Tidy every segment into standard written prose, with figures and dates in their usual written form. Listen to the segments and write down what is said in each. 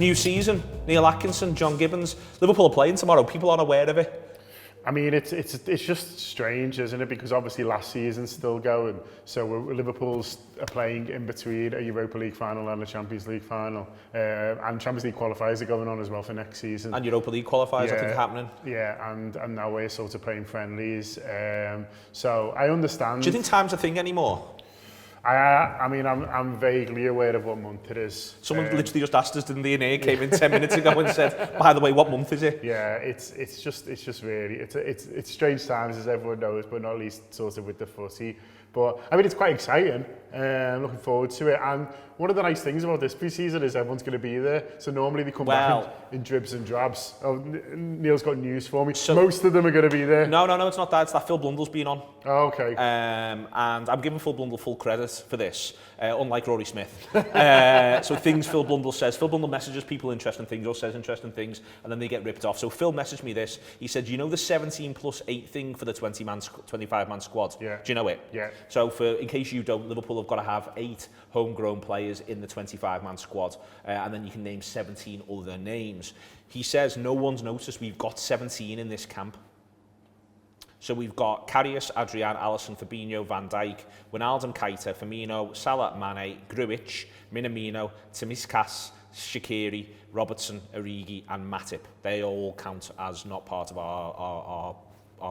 New season, Neil Atkinson, John Gibbons. Liverpool are playing tomorrow. People aren't aware of it. I mean, it's just strange, isn't it? Because obviously last season's still going, so Liverpool's are playing in between a Europa League final and a Champions League final, and Champions League qualifiers are going on as well for next season. And Europa League qualifiers, I think, are happening. Yeah, and now we're sort of playing friendlies. So I understand. Do you think time's a thing anymore? I mean, I'm vaguely aware of what month it is. Someone literally just asked us, didn't they? And came in 10 minutes ago and said, "By the way, what month is it?" Yeah, it's just really it's strange times, as everyone knows, but not least sort of with the footy. But I mean, it's quite exciting. Looking forward to it. And one of the nice things about this pre-season is everyone's going to be there. So normally they come back in dribs and drabs. Oh, Neil's got news for me. So, most of them are going to be there. No, it's not that. It's that Phil Blundell's been on. Oh, okay. And I'm giving Phil Blundell full credit for this, unlike Rory Smith. So things Phil Blundell says. Phil Blundell messages people interesting things or says interesting things, and then they get ripped off. So Phil messaged me this. He said, "You know the 17 plus 8 thing for the 25-man squad? Yeah. Do you know it?" Yeah. So in case you don't, Liverpool have got to have 8 homegrown players in the 25-man squad, and then you can name 17 other names. He says no one's noticed we've got 17 in this camp. So we've got Karius, Adrian, Alisson, Fabinho, Van Dijk, Wijnaldum, Keita, Firmino, Salah, Mane, Grujic, Minamino, Tsimikas, Shaqiri, Robertson, Origi and Matip. They all count as not part of our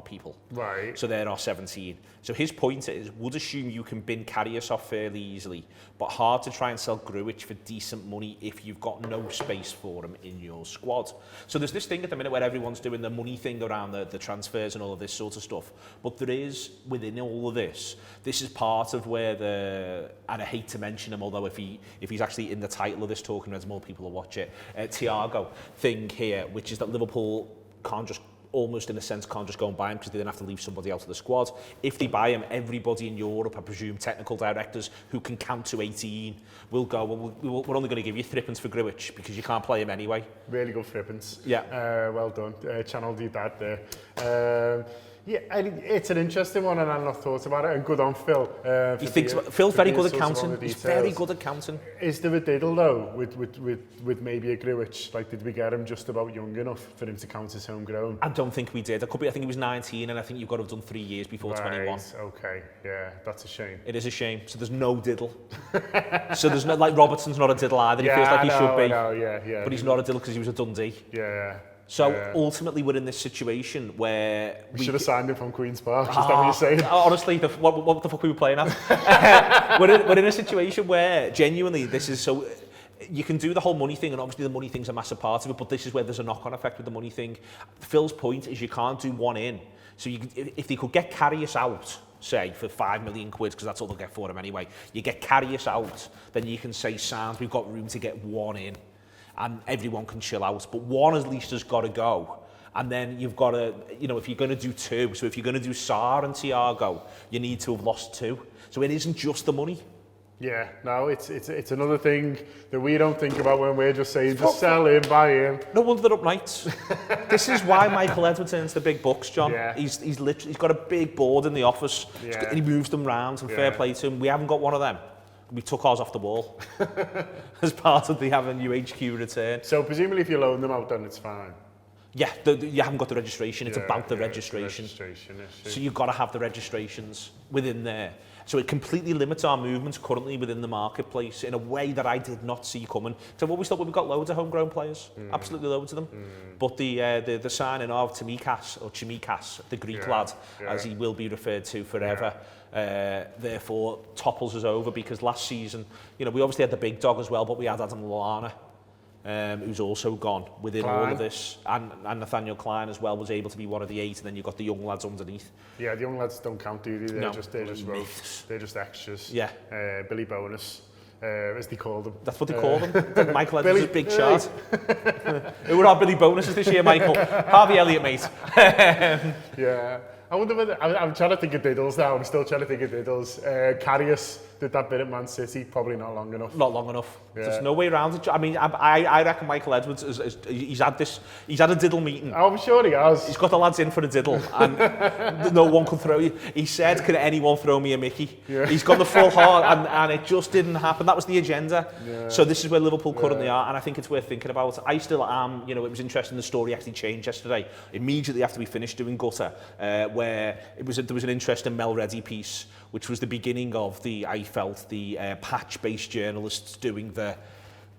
people. Right. So there are 17. So his point is, would assume you can bin Karius off fairly easily, but hard to try and sell Grujic for decent money if you've got no space for him in your squad. So there's this thing at the minute where everyone's doing the money thing around the transfers and all of this sort of stuff. But there is, within all of this is part of where and I hate to mention him, although if he's actually in the title of this Talking Reds, more people will watch it, Thiago thing here, which is that Liverpool can't just almost in a sense can't just go and buy him because they then have to leave somebody out of the squad. If they buy him, everybody in Europe, I presume technical directors who can count to 18 will go, well, we're only going to give you threepence for Grujic because you can't play him anyway. Really good threepence. Yeah. Well done. Channeled your dad there. Yeah, it's an interesting one, and I've not thought about it. And good on Phil. He thinks Phil's very good at counting. He's very good at counting. Is there a diddle though with maybe a Grujic? Like, did we get him just about young enough for him to count as homegrown? I don't think we did. I think he was 19, and I think you've got to have done 3 years before 21. Okay, yeah, that's a shame. It is a shame. So there's no diddle. So there's no, like, Robertson's not a diddle either. He feels like he should be. Yeah. But he's not a diddle because he was a Dundee. Yeah. So ultimately, we're in this situation where we should have signed him from Queen's Park. Is that what you're saying? Honestly, what the fuck we were playing at? we're in a situation where genuinely this is so. You can do the whole money thing, and obviously the money thing's a massive part of it. But this is where there's a knock-on effect with the money thing. Phil's point is you can't do one in. So if they could get Karius out, say, for 5 million quid, because that's all they'll get for him anyway. You get Karius out, then you can say, sounds, we've got room to get one in. And everyone can chill out, but one at least has got to go. And then you've got to, if you're going to do 2, so if you're going to do Sarr and Thiago, you need to have lost 2. So it isn't just the money. Yeah, no, it's another thing that we don't think about when we're just saying, just sell him, buy him. No wonder they're up nights. This is why Michael Edwards earns the big bucks, John. Yeah. He's got a big board in the office, and he moves them round, and fair play to him. We haven't got one of them. We took ours off the wall as part of the having UHQ return. So presumably if you loan them out, then it's fine. Yeah, you haven't got the registration. It's about the registration. So you've got to have the registrations within there. So it completely limits our movements currently within the marketplace in a way that I did not see coming. So what we thought, we've got loads of homegrown players, absolutely loads of them. But the signing of Tsimikas, the Greek lad, as he will be referred to forever, therefore topples us over, because last season, we obviously had the big dog as well, but we had Adam Lallana, who's also gone within all of this, and Nathaniel Klein as well was able to be one of the 8, and then you've got the young lads underneath. Yeah, the young lads don't count, do they? They're just rogues. They're just extras. Yeah. Billy Bonus, as they call them. That's what they call them. Michael Edwards' big shot. Who were our Billy Bonuses this year, Michael? Harvey Elliott, mate. Yeah. I wonder whether, I'm trying to think of diddles now, I'm still trying to think of diddles. Karius did that bit at Man City, probably not long enough. Not long enough. Yeah. There's no way around it. I mean, I reckon Michael Edwards, he's had a diddle meeting. I'm sure he has. He's got the lads in for a diddle, and no one could throw you. He said, can anyone throw me a Mickey? Yeah. He's gone the full heart, and it just didn't happen. That was the agenda. Yeah. So this is where Liverpool currently are, and I think it's worth thinking about. I still am, you know, it was interesting, the story actually changed yesterday, immediately after we finished doing Gutter, where there was an interesting Mel Reddy piece, which was the beginning of I felt the patch-based journalists doing well,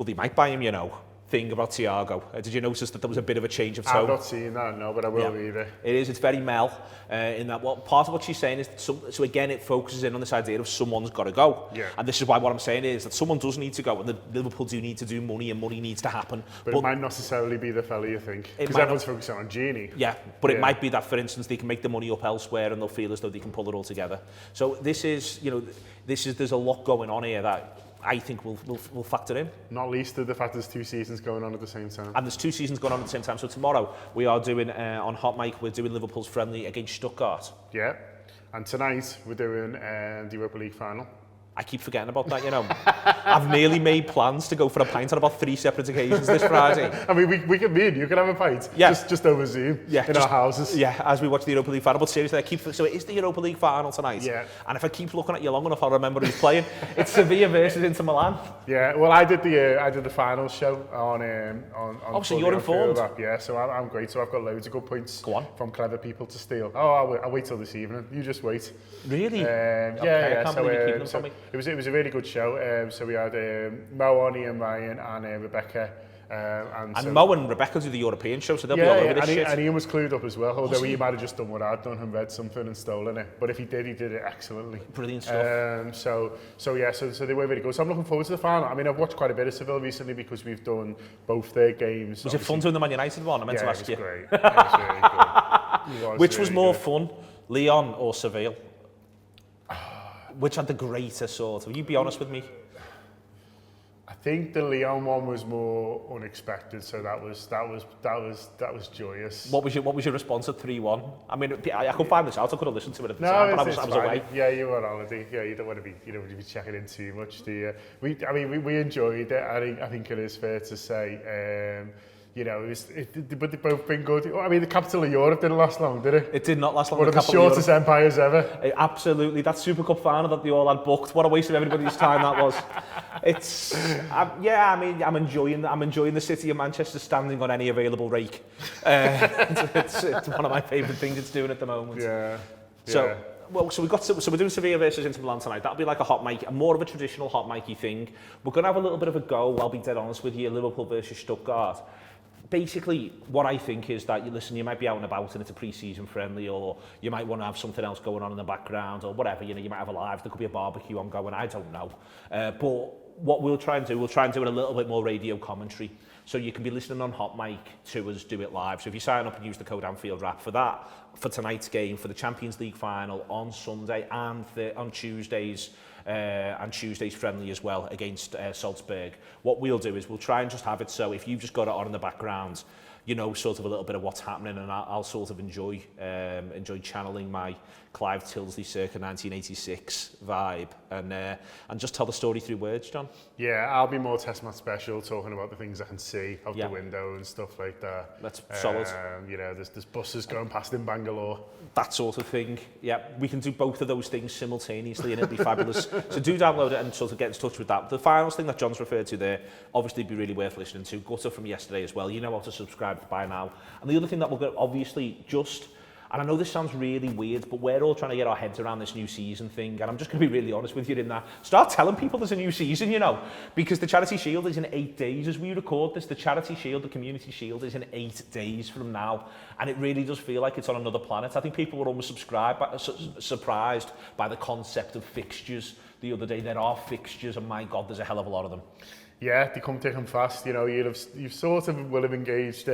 they might buy him, you know, thing about Thiago. Did you notice that there was a bit of a change of tone? I've not seen that, no, but I will read it. It is, it's very Mel, in that part of what she's saying is, that so again, it focuses in on this idea of someone's got to go. Yeah. And this is why what I'm saying is that someone does need to go, and the Liverpool do need to do money, and money needs to happen. But it might not necessarily be the fella you think, because everyone's focusing on Genie. Yeah, but it might be that, for instance, they can make the money up elsewhere, and they'll feel as though they can pull it all together. So this is, you know, there's a lot going on here that I think we'll factor in. Not least of the fact there's 2 seasons going on at the same time. And there's 2 seasons going on at the same time. So tomorrow we are doing, on Hot Mic, we're doing Liverpool's friendly against Stuttgart. Yeah. And tonight we're doing the Europa League final. I keep forgetting about that, you know. I've nearly made plans to go for a pint on about 3 separate occasions this Friday. I mean, we can meet, you can have a pint, just over Zoom, in our houses. Yeah, as we watch the Europa League final. But seriously, so it is the Europa League final tonight. Yeah. And if I keep looking at you long enough, I'll remember who's playing. It's Sevilla versus Inter Milan. Yeah, well, I did the final show on Oh, so you're informed? Yeah, so I'm great. So I've got loads of good points from clever people to steal. Oh, I'll wait till this evening. You just wait. Really? Yeah. I can't believe you're keeping them from me. It was a really good show. So we had Mo, Oni and Ryan and Rebecca. And Mo and Rebecca do the European show, so they'll be all over this shit. And Ian was clued up as well, although he might have just done what I'd done and read something and stolen it. But if he did it excellently. Brilliant stuff. So they were very good. So I'm looking forward to the final. I mean, I've watched quite a bit of Seville recently because we've done both their games. Was it fun doing the Man United one? I meant to ask you. It was great. It was really good. Which was more fun, Lyon or Seville? Which had the greater sort of? You be honest with me. I think the Lyon one was more unexpected, so that was joyous. What was your response at 3-1? I mean, I could find this out. I could have listened to it at the time, but I was away. Yeah, you were on holiday. Yeah, you don't want to be checking in too much, do you? We enjoyed it. I think it is fair to say. You know, but they've both been good. I mean, the capital of Europe didn't last long, did it? It did not last long. One of the shortest empires ever. Absolutely. That Super Cup final that they all had booked. What a waste of everybody's time that was. I'm enjoying the city of Manchester standing on any available rake. It's one of my favourite things it's doing at the moment. Yeah. So we're doing Sevilla versus Inter Milan tonight. That'll be like a hot mic, more of a traditional hot mic-y thing. We're going to have a little bit of a go, I'll be dead honest with you, Liverpool versus Stuttgart. Basically, what I think is that, you might be out and about and it's a pre-season friendly, or you might want to have something else going on in the background, or whatever, you might have a live, there could be a barbecue ongoing, I don't know. But what we'll try and do it a little bit more radio commentary. So you can be listening on Hot Mic to us do it live. So if you sign up and use the code Anfield Rap for that, for tonight's game, for the Champions League final on Sunday and on Tuesdays, and Tuesday's friendly as well against Salzburg. What we'll do is we'll try and just have it so if you've just got it on in the background, you know sort of a little bit of what's happening, and I'll sort of enjoy channeling my Clive Tilsley circa 1986 vibe and just tell the story through words, John. Yeah, I'll be more test match special, talking about the things I can see out the window and stuff like that. That's solid. You know, there's buses going past in Bangalore. That sort of thing. Yeah, we can do both of those things simultaneously and it'll be fabulous. So do download it and sort of get in touch with that. The finals thing that John's referred to there, obviously be really worth listening to. Gutter from yesterday as well. You know how to subscribe by now. And the other thing that we're going to obviously and I know this sounds really weird, but we're all trying to get our heads around this new season thing. And I'm just going to be really honest with you in that. Start telling people there's a new season, because the Charity Shield is in 8 days as we record this. The Charity Shield, the Community Shield is in 8 days from now. And it really does feel like it's on another planet. I think people were almost surprised by the concept of fixtures the other day. There are fixtures, and my God, there's a hell of a lot of them. Yeah, they come thick and fast. You've sort of will have engaged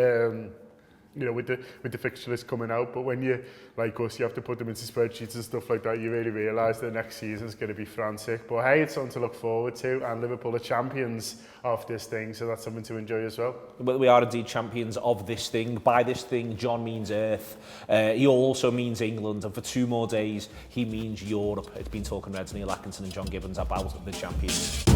you know, with the fixture list coming out, but when you, like us, you have to put them into spreadsheets and stuff like that, you really realise the next season's going to be frantic. But hey, it's something to look forward to, and Liverpool are champions of this thing, so that's something to enjoy as well. Well, we are indeed champions of this thing. By this thing, John means Earth. He also means England, and for 2 more days, he means Europe. It's been Talking Reds, Neil Atkinson and John Gibbons about the champions.